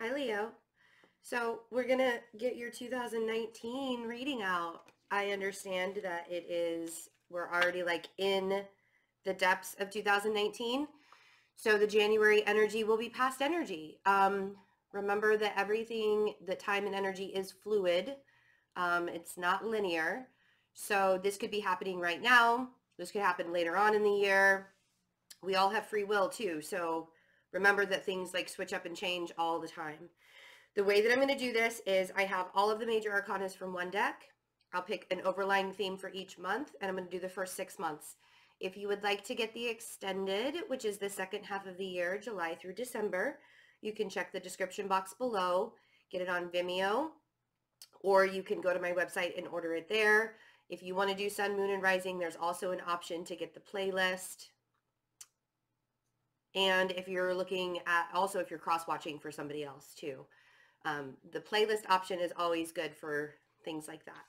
Hi, Leo. So we're going to get your 2019 reading out. I understand that we're already like in the depths of 2019. So the January energy will be past energy. Remember that the time and energy is fluid. It's not linear. So this could be happening right now. This could happen later on in the year. We all have free will too. So remember that things like switch up and change all the time. The way that I'm going to do this is I have all of the major arcanas from one deck. I'll pick an overlying theme for each month, and I'm going to do the first 6 months. If you would like to get the extended, which is the second half of the year, July through December, you can check the description box below, get it on Vimeo, or you can go to my website and order it there. If you want to do Sun, Moon, and Rising, there's also an option to get the playlist. And if you're looking at, also if you're cross-watching for somebody else too. The playlist option is always good for things like that.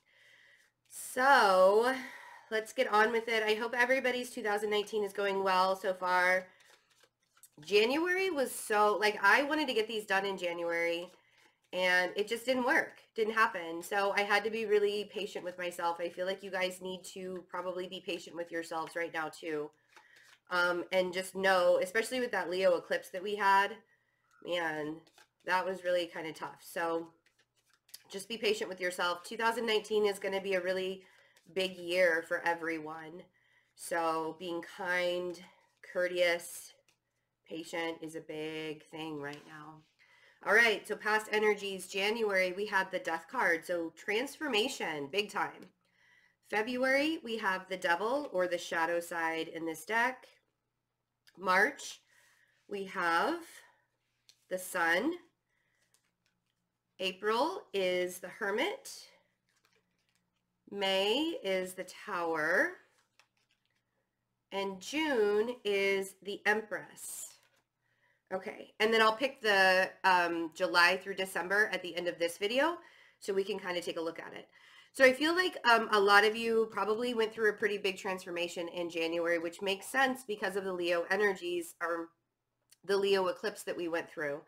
So let's get on with it. I hope everybody's 2019 is going well so far. January was so, like, I wanted to get these done in January and it just didn't work. Didn't happen. So I had to be really patient with myself. I feel like you guys need to probably be patient with yourselves right now too. And just know, especially with that Leo eclipse that we had, man, that was really kind of tough. So just be patient with yourself. 2019 is going to be a really big year for everyone. So being kind, courteous, patient is a big thing right now. All right, so past energies. January, we had the Death card. So transformation, big time. February, we have the Devil or the shadow side in this deck. March, we have the Sun. April is the Hermit. May is the Tower. And June is the Empress. Okay, and then I'll pick the July through December at the end of this video so we can kind of take a look at it. So I feel like a lot of you probably went through a pretty big transformation in January, which makes sense because of the Leo energies or the Leo eclipse that we went through.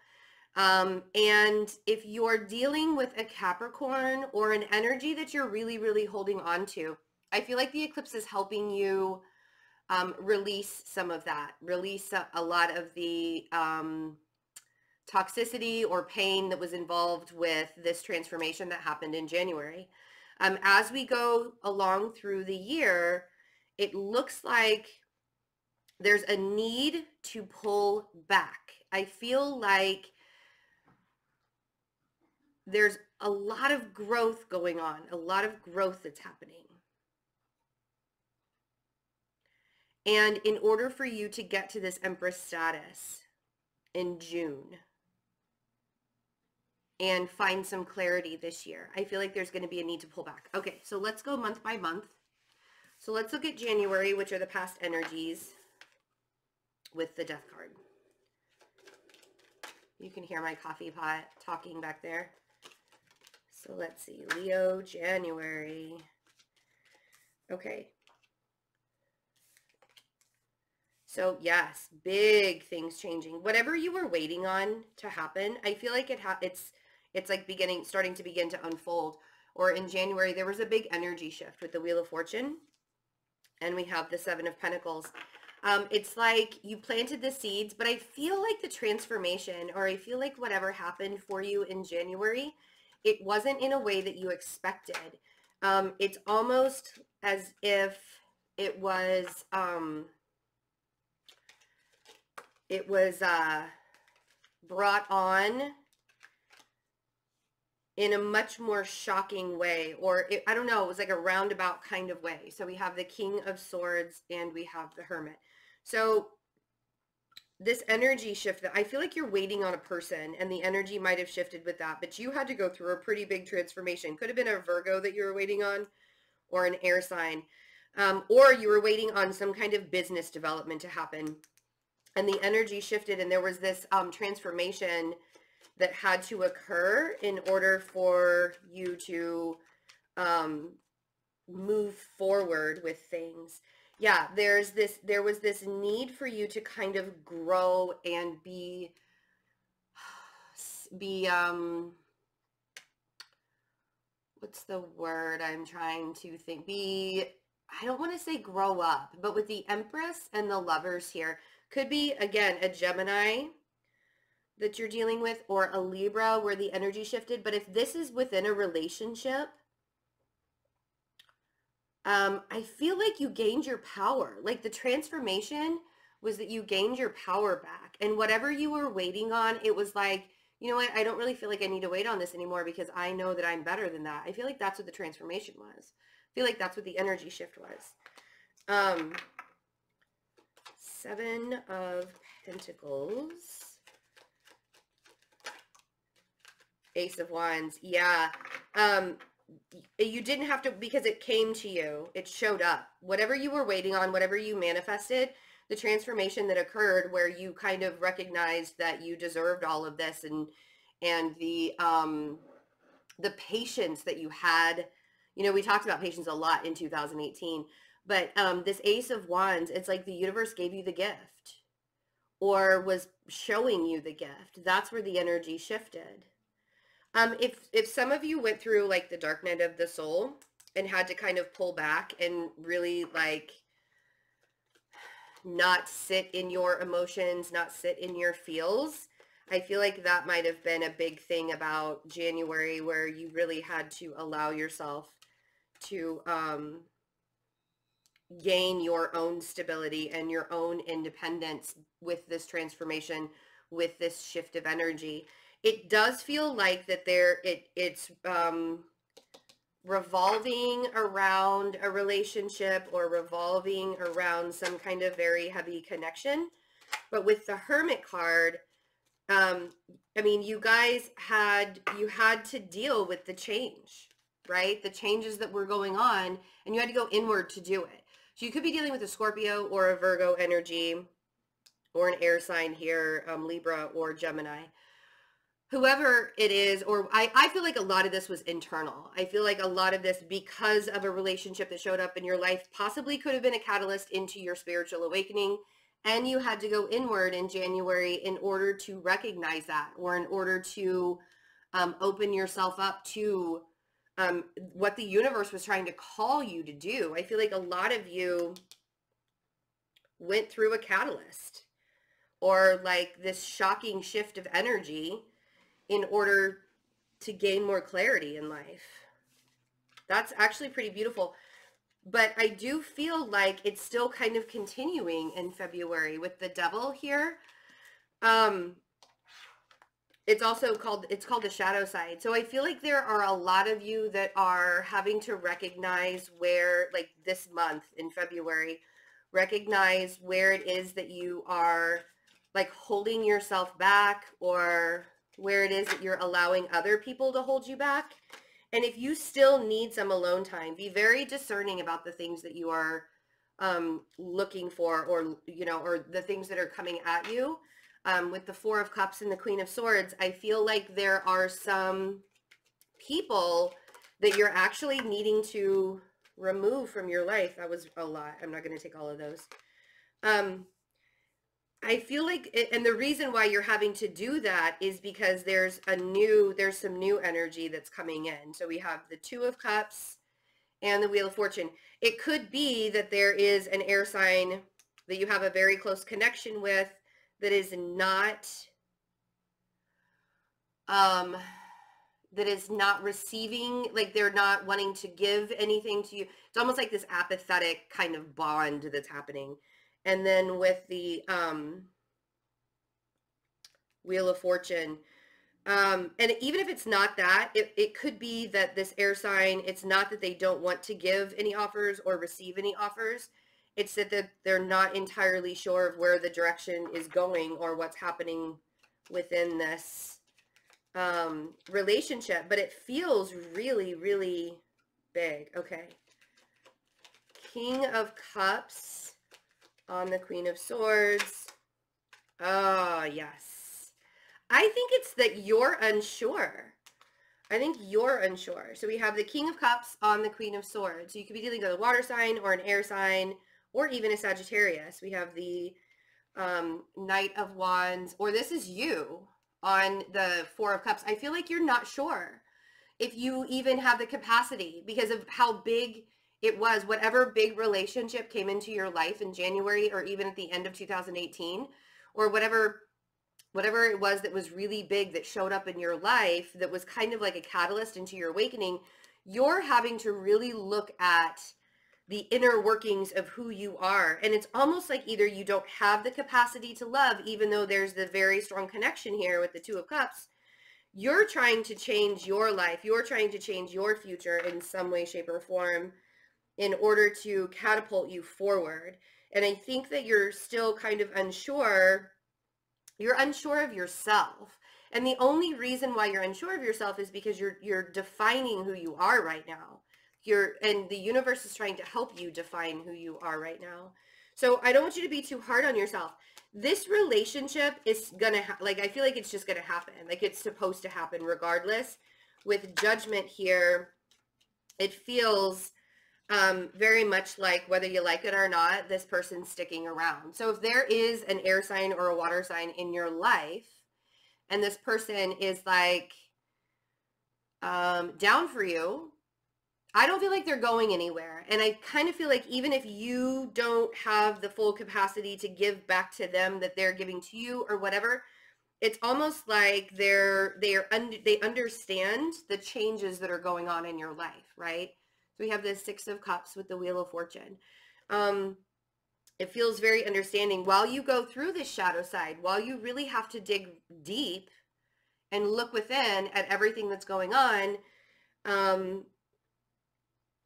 And if you're dealing with a Capricorn or an energy that you're really, really holding on to, I feel like the eclipse is helping you release some of that, release a lot of the toxicity or pain that was involved with this transformation that happened in January. As we go along through the year, it looks like there's a need to pull back. I feel like there's a lot of growth going on, a lot of growth that's happening. And in order for you to get to this Empress status in June and find some clarity this year, I feel like there's going to be a need to pull back. Okay, so let's go month by month. So let's look at January, which are the past energies with the Death card. You can hear my coffee pot talking back there. So let's see, Leo, January. Okay. So yes, big things changing. Whatever you were waiting on to happen, I feel like it's like starting to begin to unfold. Or in January, there was a big energy shift with the Wheel of Fortune. And we have the Seven of Pentacles. It's like you planted the seeds, but I feel like the transformation, or I feel like whatever happened for you in January, it wasn't in a way that you expected. It's almost as if it was brought on in a much more shocking way, or I don't know, it was like a roundabout kind of way. So we have the King of Swords and we have the Hermit. So this energy shift, that I feel like you're waiting on a person and the energy might have shifted with that, but you had to go through a pretty big transformation. Could have been a Virgo that you were waiting on or an air sign, or you were waiting on some kind of business development to happen. And the energy shifted and there was this transformation that had to occur in order for you to move forward with things. Yeah, there was this need for you to kind of grow and be be, what's the word I'm trying to think? I don't want to say grow up, but with the Empress and the Lovers here, could be, again, a Gemini that you're dealing with, or a Libra where the energy shifted. But if this is within a relationship, I feel like you gained your power. Like the transformation was that you gained your power back. And whatever you were waiting on, it was like, you know what, I don't really feel like I need to wait on this anymore because I know that I'm better than that. I feel like that's what the transformation was. I feel like that's what the energy shift was. 7 of Pentacles. Ace of Wands. Yeah. You didn't have to, because it came to you. It showed up. Whatever you were waiting on, whatever you manifested, the transformation that occurred where you kind of recognized that you deserved all of this, and the patience that you had. You know, we talked about patience a lot in 2018, but this Ace of Wands, it's like the universe gave you the gift or was showing you the gift. That's where the energy shifted. If some of you went through like the dark night of the soul and had to kind of pull back and really like not sit in your emotions, not sit in your feels, I feel like that might have been a big thing about January, where you really had to allow yourself to gain your own stability and your own independence with this transformation, with this shift of energy. It does feel like that it's revolving around a relationship or revolving around some kind of very heavy connection. But with the Hermit card, I mean, you guys had to deal with the change, right? The changes that were going on, and you had to go inward to do it. So you could be dealing with a Scorpio or a Virgo energy, or an air sign here, Libra or Gemini. Whoever it is, or I feel like a lot of this was internal. I feel like a lot of this, because of a relationship that showed up in your life, possibly could have been a catalyst into your spiritual awakening. And you had to go inward in January in order to recognize that, or in order to open yourself up to what the universe was trying to call you to do. I feel like a lot of you went through a catalyst, or like this shocking shift of energy, in order to gain more clarity in life. That's actually pretty beautiful. But I do feel like it's still kind of continuing in February with the Devil here. It's also called the shadow side. So I feel like there are a lot of you that are having to recognize where, like this month in February, recognize where it is that you are like holding yourself back, or where it is that you're allowing other people to hold you back. And if you still need some alone time, be very discerning about the things that you are looking for, or, you know, or the things that are coming at you. With the Four of Cups and the Queen of Swords, I feel like there are some people that you're actually needing to remove from your life. That was a lot. I'm not going to take all of those. I feel like, and the reason why you're having to do that is because there's some new energy that's coming in. So we have the Two of Cups and the Wheel of Fortune. It could be that there is an air sign that you have a very close connection with that is not receiving, like they're not wanting to give anything to you. It's almost like this apathetic kind of bond that's happening. And then with the Wheel of Fortune, and even if it's not that, it could be that this air sign, it's not that they don't want to give any offers or receive any offers. It's that they're not entirely sure of where the direction is going or what's happening within this relationship. But it feels really, really big. Okay. King of Cups on the Queen of Swords. Oh, yes. I think it's that you're unsure. I think you're unsure. So we have the King of Cups on the Queen of Swords. So you could be dealing with a water sign or an air sign, or even a Sagittarius. We have the Knight of Wands, or this is you. on the Four of Cups, I feel like you're not sure if you even have the capacity because of how big it was. Whatever big relationship came into your life in January or even at the end of 2018, or whatever it was that was really big that showed up in your life that was kind of like a catalyst into your awakening, you're having to really look at the inner workings of who you are. And it's almost like either you don't have the capacity to love, even though there's the very strong connection here with the Two of Cups. You're trying to change your life. You're trying to change your future in some way, shape, or form in order to catapult you forward. And I think that you're still kind of unsure. You're unsure of yourself. And the only reason why you're unsure of yourself is because you're defining who you are right now. And the universe is trying to help you define who you are right now. So I don't want you to be too hard on yourself. This relationship is gonna like, I feel like it's just gonna happen. Like it's supposed to happen regardless. With Judgment here, it feels very much like whether you like it or not, this person's sticking around. So if there is an air sign or a water sign in your life and this person is like down for you, I don't feel like they're going anywhere. And I kind of feel like even if you don't have the full capacity to give back to them that they're giving to you or whatever, it's almost like they understand the changes that are going on in your life, right? So we have this Six of Cups with the Wheel of Fortune. It feels very understanding. While you go through this shadow side, while you really have to dig deep and look within at everything that's going on,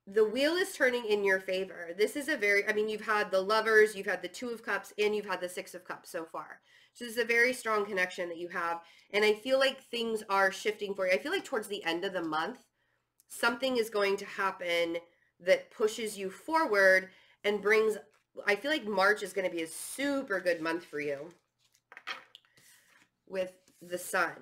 the wheel is turning in your favor. This is I mean, you've had the Lovers, you've had the Two of Cups, and you've had the Six of Cups so far. So this is a very strong connection that you have. And I feel like things are shifting for you. I feel like towards the end of the month, something is going to happen that pushes you forward and brings, I feel like March is going to be a super good month for you with the Sun.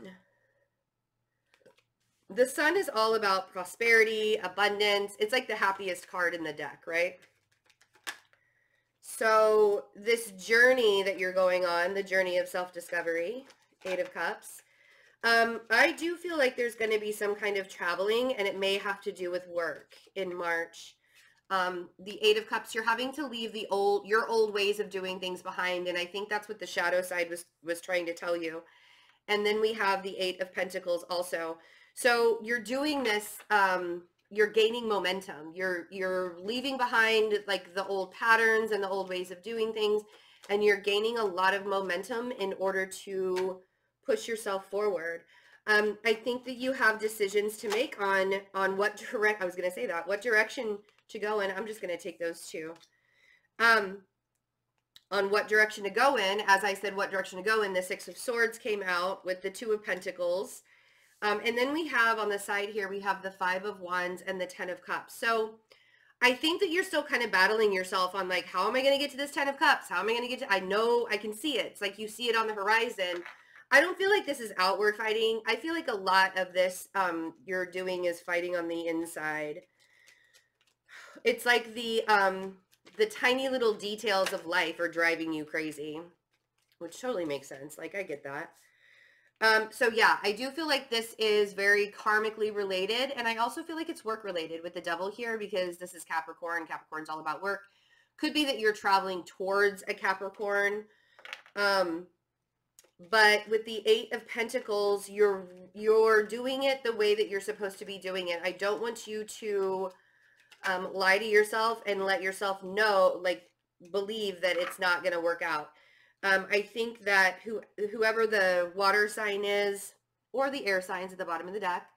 The Sun is all about prosperity, abundance. It's like the happiest card in the deck, right? So this journey that you're going on, the journey of self-discovery, Eight of Cups, I do feel like there's going to be some kind of traveling, and it may have to do with work in March. The Eight of Cups, you're having to leave your old ways of doing things behind, and I think that's what the shadow side was trying to tell you. And then we have the Eight of Pentacles also. So you're doing this, you're gaining momentum. You're leaving behind like the old patterns and the old ways of doing things, and you're gaining a lot of momentum in order to push yourself forward. I think that you have decisions to make on what direction to go in. I'm just going to take those two. On what direction to go in. As I said, what direction to go in, the Six of Swords came out with the Two of Pentacles. And then we have on the side here, we have the Five of Wands and the Ten of Cups. So I think that you're still kind of battling yourself on like, how am I going to get to this Ten of Cups? How am I going to get to, I know I can see it. It's like you see it on the horizon. I don't feel like this is outward fighting. I feel like a lot of this you're doing is fighting on the inside. It's like the tiny little details of life are driving you crazy, which totally makes sense. Like, I get that. So yeah, I do feel like this is very karmically related, and I also feel like it's work related with the Devil here because this is Capricorn. Capricorn's all about work. Could be that you're traveling towards a Capricorn. But with the Eight of Pentacles, you're doing it the way that you're supposed to be doing it. I don't want you to lie to yourself and let yourself know, like, believe that it's not going to work out. I think that whoever the water sign is, or the air signs at the bottom of the deck,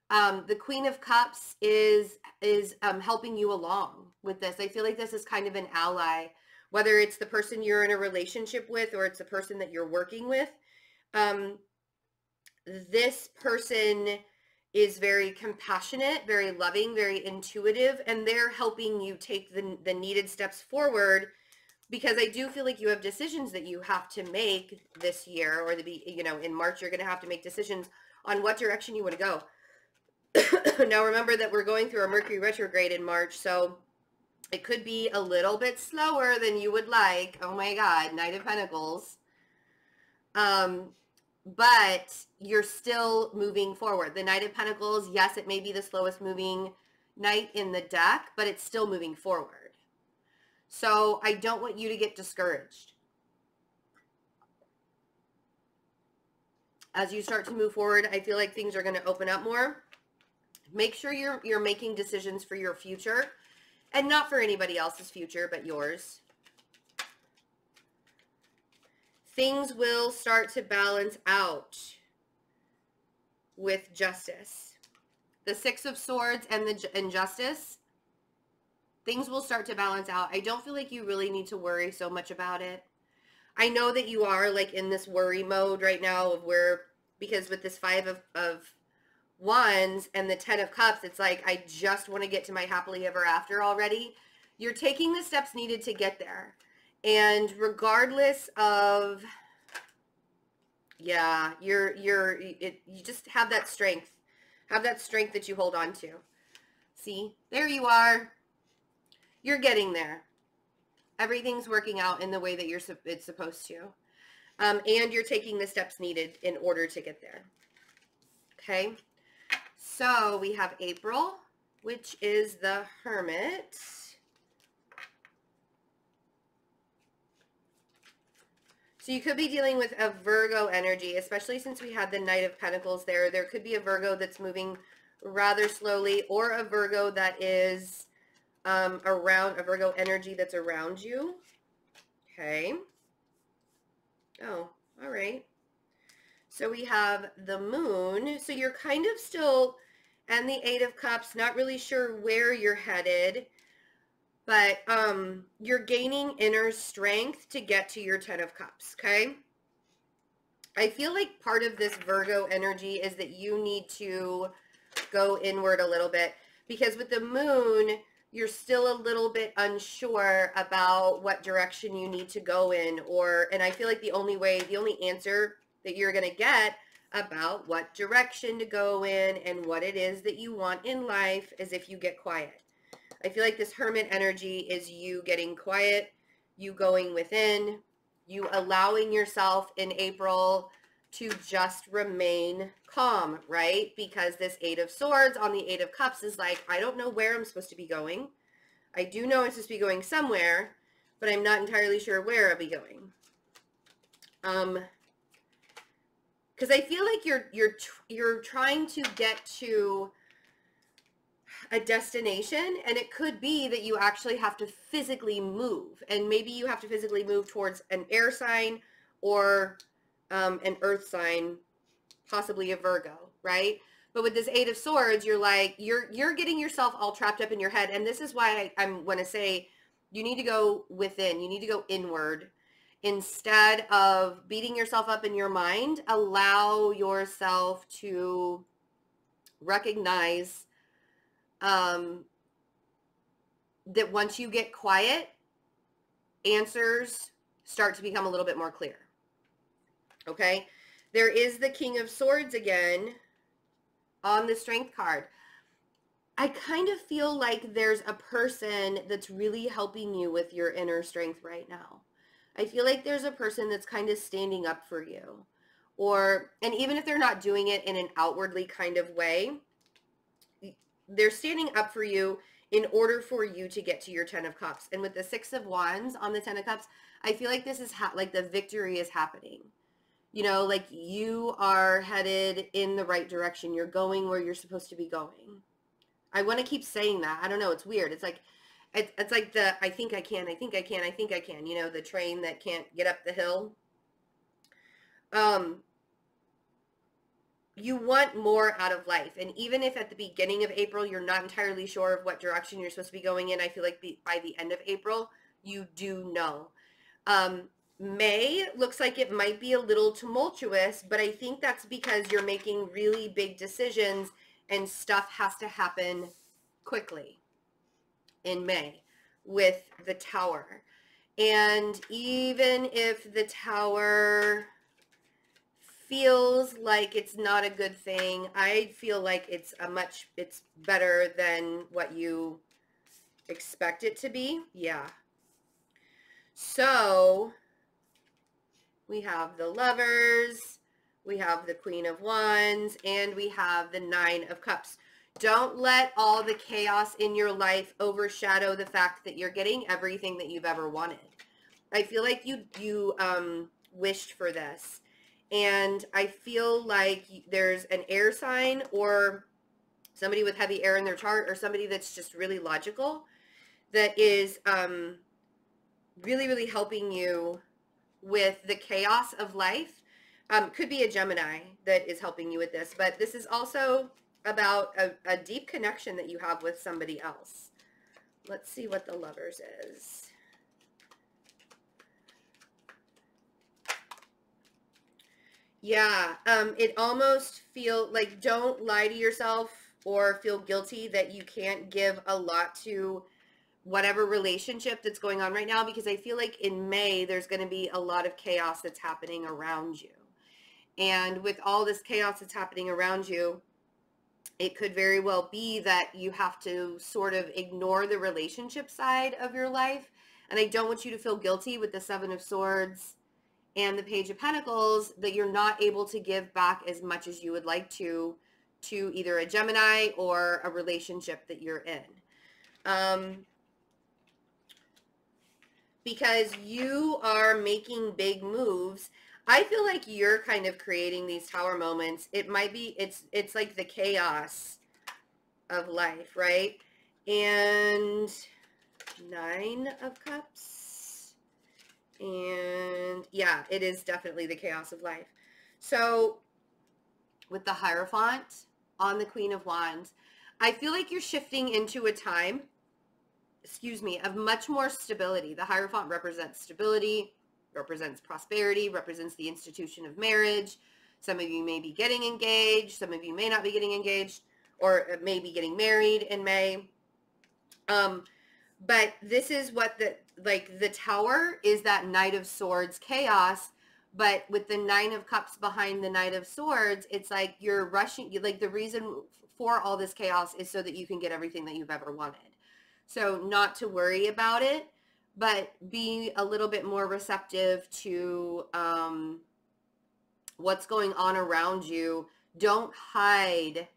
the Queen of Cups is helping you along with this. I feel like this is kind of an ally, whether it's the person you're in a relationship with or it's the person that you're working with. This person is very compassionate, very loving, very intuitive, and they're helping you take the needed steps forward, because I do feel like you have decisions that you have to make this year, or in March, you're going to have to make decisions on what direction you want to go. Now, remember that we're going through a Mercury retrograde in March, so it could be a little bit slower than you would like. Oh my God, Knight of Pentacles. but you're still moving forward. The Knight of Pentacles, yes, it may be the slowest moving knight in the deck, but it's still moving forward. So I don't want you to get discouraged. As you start to move forward, I feel like things are going to open up more. Make sure you're making decisions for your future and not for anybody else's future, but yours. Things will start to balance out with justice. The Six of Swords and the Justice, things will start to balance out. I don't feel like you really need to worry so much about it. I know that you are like in this worry mode right now of where, because with this Five of Wands and the Ten of Cups, it's like, I just want to get to my happily ever after already. You're taking the steps needed to get there. And regardless of, yeah, you just have that strength. Have that strength that you hold on to. See, there you are. You're getting there. Everything's working out in the way that it's supposed to. And you're taking the steps needed in order to get there. Okay. So we have April, which is the Hermit. So you could be dealing with a Virgo energy, especially since we had the Knight of Pentacles there. There could be a Virgo that's moving rather slowly, or a Virgo that is around, a Virgo energy that's around you. Okay. Oh, all right. So we have the Moon. So you're kind of still, and the Eight of Cups, not really sure where you're headed. But you're gaining inner strength to get to your Ten of Cups, okay? I feel like part of this Virgo energy is that you need to go inward a little bit. Because with the Moon, you're still a little bit unsure about what direction you need to go in. And I feel like the only answer that you're going to get about what direction to go in and what it is that you want in life is if you get quiet. I feel like this Hermit energy is you getting quiet, you going within, you allowing yourself in April to just remain calm, right? Because this Eight of Swords on the Eight of Cups is like, I don't know where I'm supposed to be going. I do know I'm supposed to be going somewhere, but I'm not entirely sure where I'll be going. Because I feel like you're trying to get to a destination, and it could be that you actually have to physically move, and maybe you have to physically move towards an air sign or an earth sign, possibly a Virgo, right? But with this Eight of Swords, you're like, you're getting yourself all trapped up in your head, and this is why I want to say you need to go within, you need to go inward. Instead of beating yourself up in your mind, allow yourself to recognize that once you get quiet, answers start to become a little bit more clear. Okay? There is the King of Swords again on the Strength card. I kind of feel like there's a person that's really helping you with your inner strength right now. I feel like there's a person that's kind of standing up for you. And even if they're not doing it in an outwardly kind of way, they're standing up for you in order for you to get to your Ten of Cups. And with the Six of Wands on the Ten of Cups, I feel like this is like the victory is happening. You know, like you are headed in the right direction. You're going where you're supposed to be going. I want to keep saying that. I don't know. It's weird. It's like the I think I can, I think I can, I think I can. You know, the train that can't get up the hill. You want more out of life. And even if at the beginning of April, you're not entirely sure of what direction you're supposed to be going in, I feel like by the end of April, you do know. May looks like it might be a little tumultuous, but I think that's because you're making really big decisions and stuff has to happen quickly in May with the Tower. And even if the Tower feels like it's not a good thing, I feel like it's better than what you expect it to be. Yeah. So we have the Lovers, we have the Queen of Wands, and we have the Nine of Cups. Don't let all the chaos in your life overshadow the fact that you're getting everything that you've ever wanted. I feel like you wished for this. And I feel like there's an air sign or somebody with heavy air in their chart or somebody that's just really logical that is really, really helping you with the chaos of life. Could be a Gemini that is helping you with this, but this is also about a deep connection that you have with somebody else. Let's see what the Lovers is. Yeah, it almost feel like, don't lie to yourself or feel guilty that you can't give a lot to whatever relationship that's going on right now, because I feel like in May there's going to be a lot of chaos that's happening around you. And with all this chaos that's happening around you, it could very well be that you have to sort of ignore the relationship side of your life. And I don't want you to feel guilty with the Seven of Swords and the Page of Pentacles that you're not able to give back as much as you would like to either a Gemini or a relationship that you're in. Because you are making big moves. I feel like you're kind of creating these tower moments. It might be, it's like the chaos of life, right? And Nine of Cups. And yeah, it is definitely the chaos of life. So with the Hierophant on the Queen of Wands, I feel like you're shifting into a time, of much more stability. The Hierophant represents stability, represents prosperity, represents the institution of marriage. Some of you may be getting engaged. Some of you may not be getting engaged, or may be getting married in May. But this is what the Tower is, that Knight of Swords chaos. But with the Nine of Cups behind the Knight of Swords, it's like you're rushing. Like, the reason for all this chaos is so that you can get everything that you've ever wanted. So not to worry about it, but be a little bit more receptive to what's going on around you. Don't hide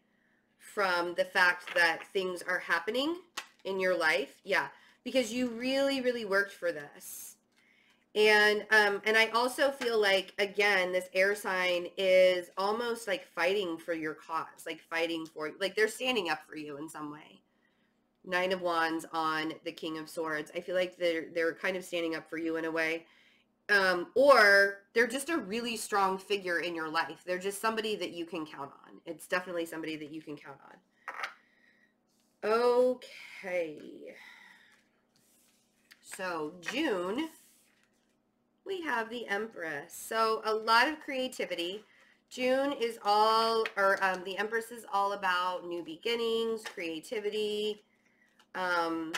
from the fact that things are happening in your life. Yeah, because you really, really worked for this. And I also feel like, again, this air sign is almost like fighting for your cause, like fighting for, like they're standing up for you in some way. Nine of Wands on the King of Swords. I feel like they're kind of standing up for you in a way. Or they're just a really strong figure in your life. They're just somebody that you can count on. It's definitely somebody that you can count on. Okay. So June, we have the Empress. So a lot of creativity. June is all, or the Empress is all about new beginnings, creativity. I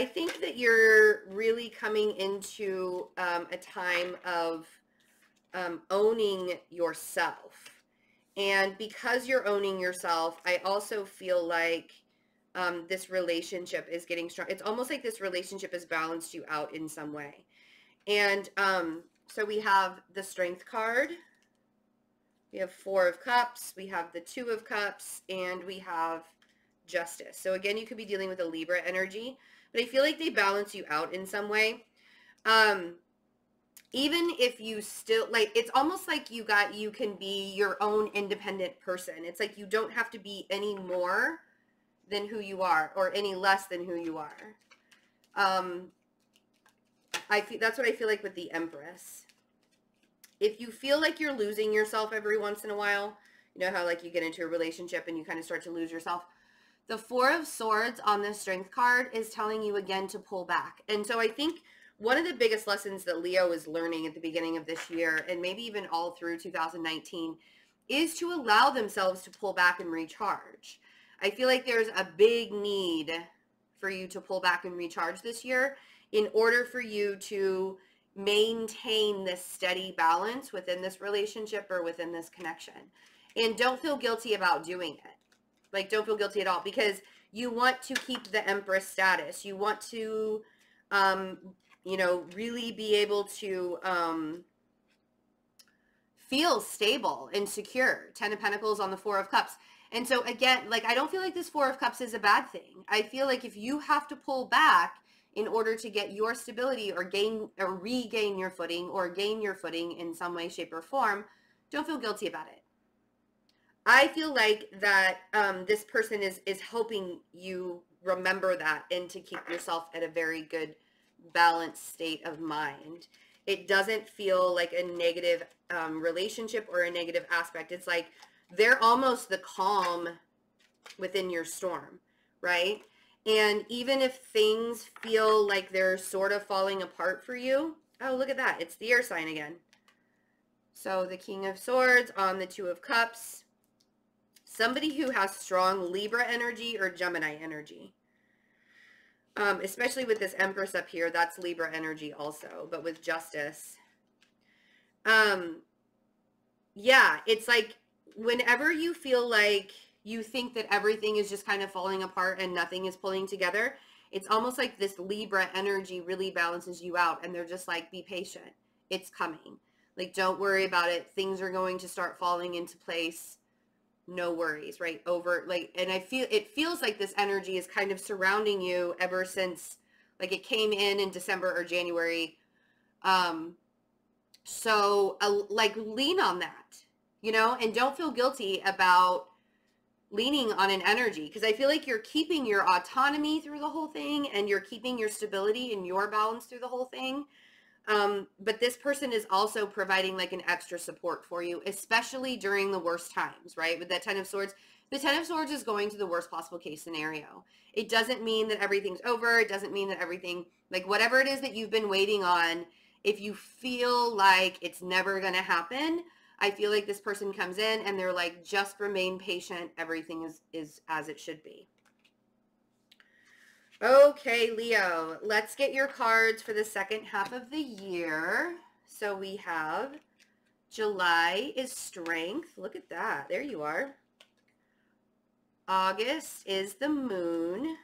think that you're really coming into a time of owning yourself. And because you're owning yourself, I also feel like this relationship is getting strong. It's almost like this relationship has balanced you out in some way. And so we have the Strength card. We have Four of Cups. We have the Two of Cups. And we have Justice. So again, you could be dealing with a Libra energy. But I feel like they balance you out in some way. Even if you still, like, it's almost like you can be your own independent person. It's like you don't have to be any more than who you are, or any less than who you are. That's what I feel like with the Empress. If you feel like you're losing yourself every once in a while, you know how like you get into a relationship and you kind of start to lose yourself. The Four of Swords on the Strength card is telling you again to pull back. And so I think one of the biggest lessons that Leo is learning at the beginning of this year, and maybe even all through 2019, is to allow themselves to pull back and recharge. I feel like there's a big need for you to pull back and recharge this year in order for you to maintain this steady balance within this relationship or within this connection. And don't feel guilty about doing it. Like, don't feel guilty at all, because you want to keep the Empress status. You want to you know, really be able to feel stable and secure. 10 of Pentacles on the 4 of Cups. And so again, like, I don't feel like this 4 of Cups is a bad thing. I feel like if you have to pull back in order to get your stability or gain or regain your footing or gain your footing in some way, shape, or form, don't feel guilty about it. I feel like that this person is helping you remember that and to keep yourself at a very good balanced state of mind. It doesn't feel like a negative relationship or a negative aspect. It's like they're almost the calm within your storm, right? And even if things feel like they're sort of falling apart for you, oh, look at that. It's the air sign again. So the King of Swords on the 2 of Cups. Somebody who has strong Libra energy or Gemini energy. Especially with this Empress up here, that's Libra energy also, but with Justice. Yeah, it's like whenever you feel like you think that everything is just kind of falling apart and nothing is pulling together, it's almost like this Libra energy really balances you out, and they're just like, be patient. It's coming. Like, don't worry about it. Things are going to start falling into place. No worries, right? And it feels like this energy is kind of surrounding you ever since, like, it came in December or January. So like, lean on that, you know, and don't feel guilty about leaning on an energy, because I feel like you're keeping your autonomy through the whole thing, and you're keeping your stability and your balance through the whole thing. But this person is also providing like an extra support for you, especially during the worst times, right? With that 10 of Swords, the 10 of Swords is going to the worst possible case scenario. It doesn't mean that everything's over. It doesn't mean that everything, like, whatever it is that you've been waiting on, if you feel like it's never going to happen, I feel like this person comes in and they're like, just remain patient. Everything is as it should be. Okay, Leo, let's get your cards for the second half of the year. So we have July is Strength. Look at that. There you are. August is the Moon.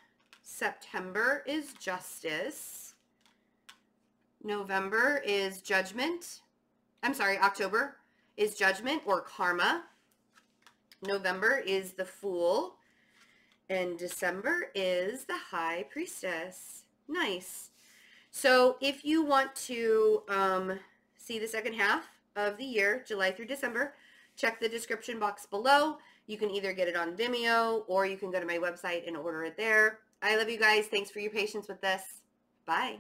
September is Justice. November is Judgment. I'm sorry, October is Judgment or Karma. November is the Fool. And December is the High Priestess. Nice. So if you want to see the second half of the year, July through December, check the description box below. You can either get it on Vimeo or you can go to my website and order it there. I love you guys. Thanks for your patience with this. Bye.